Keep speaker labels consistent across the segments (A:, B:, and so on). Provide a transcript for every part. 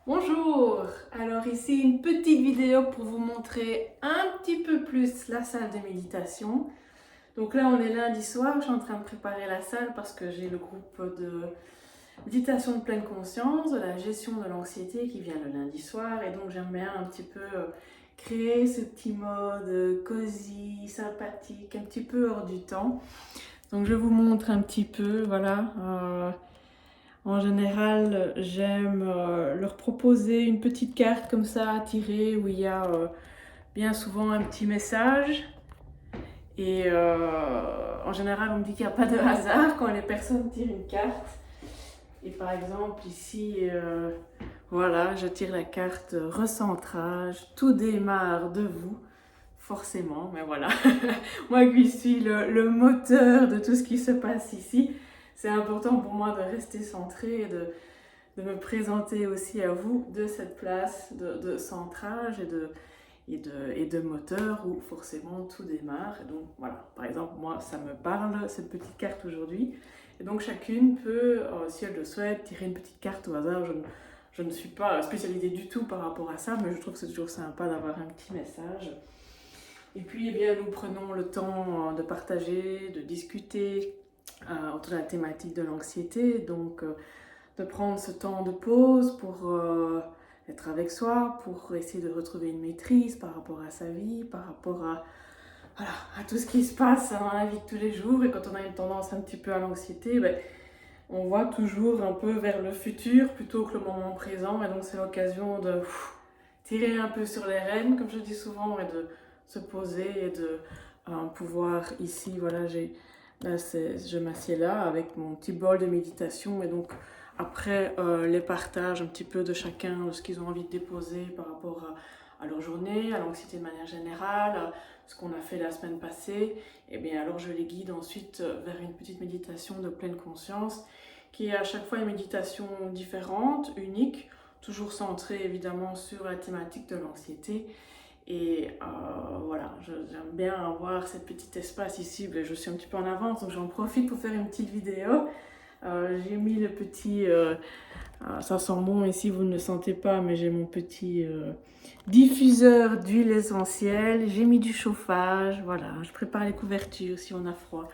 A: Bonjour! Alors ici une petite vidéo pour vous montrer un petit peu plus la salle de méditation. Donc là on est lundi soir, je suis en train de préparer la salle parce que j'ai le groupe de méditation de pleine conscience, de la gestion de l'anxiété qui vient le lundi soir et donc j'aime bien un petit peu créer ce petit mode cosy, sympathique, un petit peu hors du temps. Donc je vous montre un petit peu, voilà. En général, j'aime leur proposer une petite carte comme ça à tirer où il y a bien souvent un petit message. Et en général, on me dit qu'il n'y a pas de hasard quand les personnes tirent une carte. Et par exemple, ici, voilà, je tire la carte recentrage. Tout démarre de vous, forcément, mais voilà. Moi qui suis le moteur de tout ce qui se passe ici, c'est important pour moi de rester centré et de me présenter aussi à vous de cette place de centrage et de moteur où forcément tout démarre. Et donc voilà, par exemple, moi ça me parle cette petite carte aujourd'hui. Et donc chacune peut, si elle le souhaite, tirer une petite carte au hasard. Je ne suis pas spécialisée du tout par rapport à ça, mais je trouve que c'est toujours sympa d'avoir un petit message. Et puis, eh bien, nous prenons le temps de partager, de discuter autour de la thématique de l'anxiété. Donc, de prendre ce temps de pause pour être avec soi, pour essayer de retrouver une maîtrise par rapport à sa vie, par rapport à, voilà, à tout ce qui se passe dans la vie de tous les jours. Et quand on a une tendance un petit peu à l'anxiété, ben, on voit toujours un peu vers le futur plutôt que le moment présent. Et donc, c'est l'occasion de tirer un peu sur les rênes, comme je dis souvent, et de se poser et de pouvoir ici, voilà, là, je m'assieds là avec mon petit bol de méditation et donc après les partages un petit peu de chacun, de ce qu'ils ont envie de déposer par rapport à leur journée, à l'anxiété de manière générale, à ce qu'on a fait la semaine passée, et bien alors je les guide ensuite vers une petite méditation de pleine conscience qui est à chaque fois une méditation différente, unique, toujours centrée évidemment sur la thématique de l'anxiété. Et voilà, j'aime bien avoir cet petit espace ici. Je suis un petit peu en avance, donc j'en profite pour faire une petite vidéo. J'ai mis le petit, ça sent bon ici, vous ne le sentez pas, mais j'ai mon petit diffuseur d'huile essentielle. J'ai mis du chauffage, voilà, je prépare les couvertures si on a froid.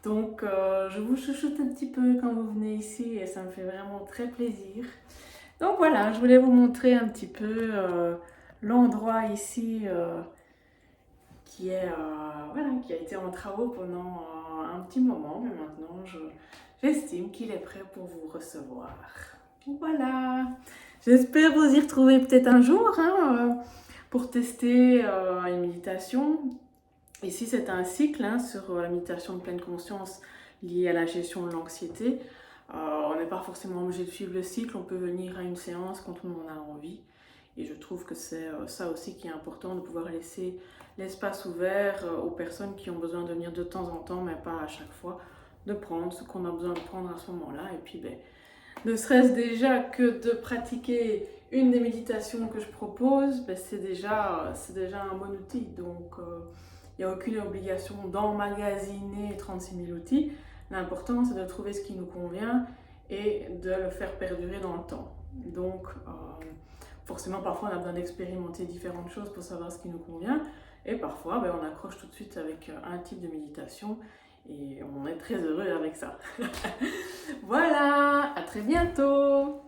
A: Donc je vous chouchoute un petit peu quand vous venez ici et ça me fait vraiment très plaisir. Donc voilà, je voulais vous montrer un petit peu l'endroit ici voilà, qui a été en travaux pendant un petit moment, mais maintenant j'estime qu'il est prêt pour vous recevoir. Voilà, j'espère vous y retrouver peut-être un jour pour tester une méditation. Ici, c'est un cycle sur la méditation de pleine conscience liée à la gestion de l'anxiété. On n'est pas forcément obligé de suivre le cycle, on peut venir à une séance quand on en a envie. Et je trouve que c'est ça aussi qui est important, de pouvoir laisser l'espace ouvert aux personnes qui ont besoin de venir de temps en temps, mais pas à chaque fois, de prendre ce qu'on a besoin de prendre à ce moment-là. Et puis, ben, ne serait-ce déjà que de pratiquer une des méditations que je propose, ben c'est déjà un bon outil. Donc, il n'y a aucune obligation d'emmagasiner 36 000 outils. L'important, c'est de trouver ce qui nous convient et de le faire perdurer dans le temps. Donc, forcément, parfois, on a besoin d'expérimenter différentes choses pour savoir ce qui nous convient. Et parfois, ben, on accroche tout de suite avec un type de méditation et on est très heureux avec ça. Voilà, à très bientôt!